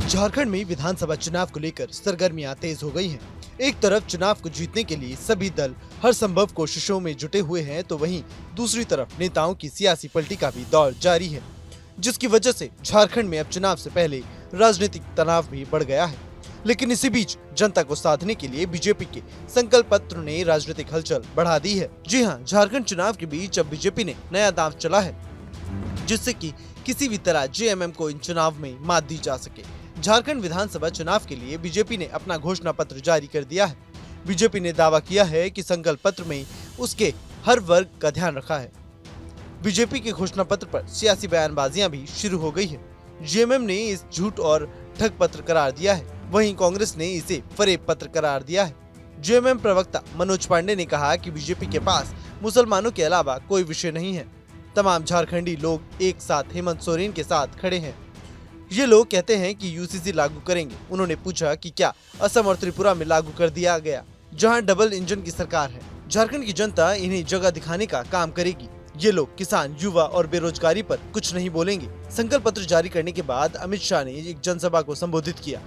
झारखंड में विधानसभा चुनाव को लेकर सरगर्मियां तेज हो गई हैं। एक तरफ चुनाव को जीतने के लिए सभी दल हर संभव कोशिशों में जुटे हुए हैं, तो वहीं दूसरी तरफ नेताओं की सियासी पलटी का भी दौर जारी है, जिसकी वजह से झारखंड में अब चुनाव से पहले राजनीतिक तनाव भी बढ़ गया है। लेकिन इसी बीच जनता को साधने के लिए बीजेपी के संकल्प पत्र ने राजनीतिक हलचल बढ़ा दी है। जी हां, झारखंड चुनाव के बीच अब बीजेपी ने नया दांव चला है, जिससे कि किसी भी तरह जेएमएम को इन चुनाव में मात दी जा सके। झारखंड विधानसभा चुनाव के लिए बीजेपी ने अपना घोषणा पत्र जारी कर दिया है। बीजेपी ने दावा किया है कि संकल्प पत्र में उसके हर वर्ग का ध्यान रखा है। बीजेपी के घोषणा पत्र पर सियासी बयानबाजियां भी शुरू हो गई है। जेएमएम ने इस झूठ और ठग पत्र करार दिया है, वहीं कांग्रेस ने इसे फरेब पत्र करार दिया है। जेएमएम प्रवक्ता मनोज पांडे ने कहा कि बीजेपी के पास मुसलमानों के अलावा कोई विषय नहीं है। तमाम झारखंडी लोग एक साथ हेमंत सोरेन के साथ खड़े हैं। ये लोग कहते हैं कि यूसीसी लागू करेंगे। उन्होंने पूछा कि क्या असम और त्रिपुरा में लागू कर दिया गया, जहां डबल इंजन की सरकार है। झारखंड की जनता इन्हें जगह दिखाने का काम करेगी। ये लोग किसान, युवा और बेरोजगारी पर कुछ नहीं बोलेंगे। संकल्प पत्र जारी करने के बाद अमित शाह ने एक जनसभा को संबोधित किया।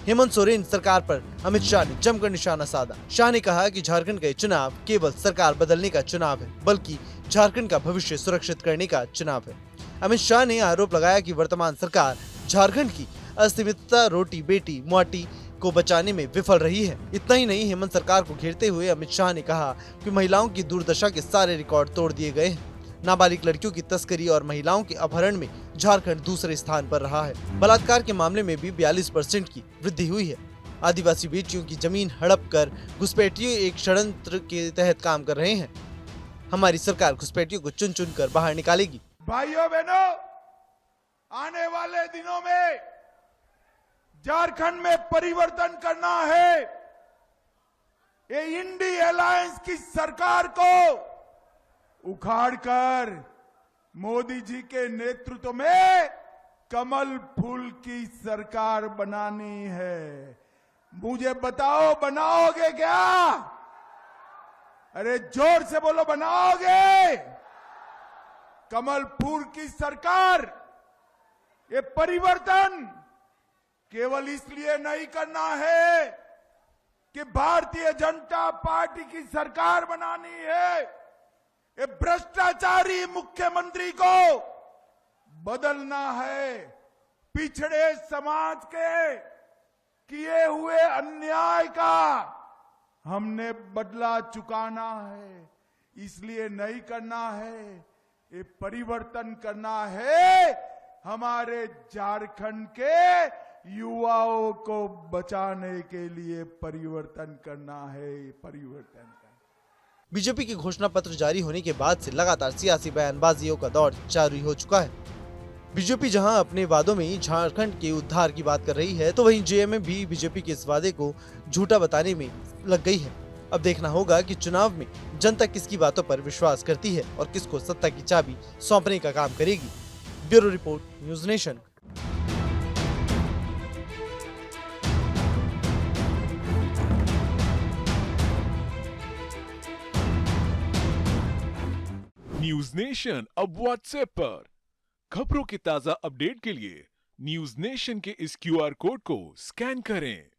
हेमंत सोरेन सरकार पर अमित शाह ने जमकर निशाना साधा। शाह ने कहा कि झारखंड का चुनाव केवल सरकार बदलने का चुनाव है, बल्कि झारखंड का भविष्य सुरक्षित करने का चुनाव है। अमित शाह ने आरोप लगाया कि वर्तमान सरकार झारखंड की अस्मिता, रोटी बेटी मोटी को बचाने में विफल रही है। इतना ही नहीं, हेमंत सरकार को घेरते हुए अमित शाह ने कहा कि महिलाओं की दुर्दशा के सारे रिकॉर्ड तोड़ दिए गए हैं। नाबालिग लड़कियों की तस्करी और महिलाओं के अपहरण में झारखंड दूसरे स्थान पर रहा है। बलात्कार के मामले में भी 42% की वृद्धि हुई है। आदिवासी बेटियों की जमीन हड़प कर घुसपैठियों एक षड्यंत्र के तहत काम कर रहे हैं। हमारी सरकार घुसपैठियों को चुन चुन कर बाहर निकालेगी। भाइयों बहनों, आने वाले दिनों में झारखंड में परिवर्तन करना है। ये इंडी अलायंस की सरकार को उखाड़कर मोदी जी के नेतृत्व में कमल फूल की सरकार बनानी है। मुझे बताओ, बनाओगे क्या? अरे जोर से बोलो, बनाओगे? कमल फूल की सरकार। ये परिवर्तन केवल इसलिए नहीं करना है कि भारतीय जनता पार्टी की सरकार बनानी है। ये भ्रष्टाचारी मुख्यमंत्री को बदलना है। पिछड़े समाज के किए हुए अन्याय का हमने बदला चुकाना है। इसलिए नहीं करना है, ये परिवर्तन करना है। हमारे झारखंड के युवाओं को बचाने के लिए परिवर्तन करना है। परिवर्तन करना। बीजेपी के घोषणा पत्र जारी होने के बाद से लगातार सियासी बयानबाजियों का दौर जारी हो चुका है। बीजेपी जहां अपने वादों में झारखंड के उद्धार की बात कर रही है, तो वहीं जेएमएम भी बीजेपी के इस वादे को झूठा बताने में लग गई है। अब देखना होगा कि चुनाव में जनता किसकी बातों पर विश्वास करती है और किसको सत्ता की चाबी सौंपने का काम करेगी। Bureau report, news nation. News nation अब व्हाट्सएप पर खबरों के ताजा अपडेट के लिए न्यूज नेशन के इस क्यूआर कोड को स्कैन करें।